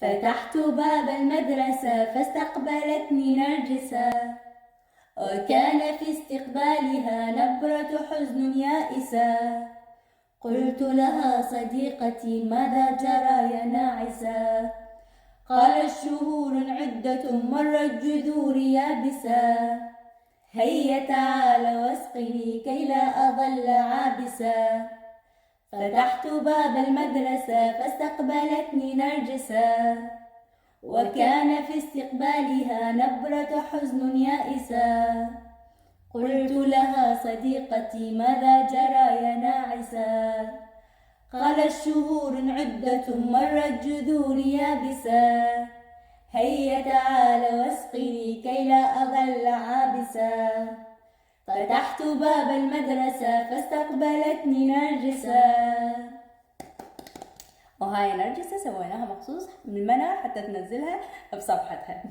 فتحت باب المدرسة فاستقبلتني نرجسة، وكان في استقبالها نبرة حزن يائسة. قلت لها صديقتي ماذا جرى يا ناعسة؟ قالت شهور عدة مرت جذوري يابسة، هيا تعال واسقني كي لا أظل عابسة. فتحت باب المدرسة فاستقبلتني نرجسة، وكان في استقبالها نبرة حزن يائسة. قلت لها صديقتي ماذا جرى يا ناعسة؟ قالت شهور عدة مرت جذوري يابسة، هيا تعال واسقني كي لا أظل عابسة. فتحت باب المدرسة فاستقبلتني نرجسة. وهاي نرجسة سويناها مخصوص من المنى حتى تنزلها بصفحتها.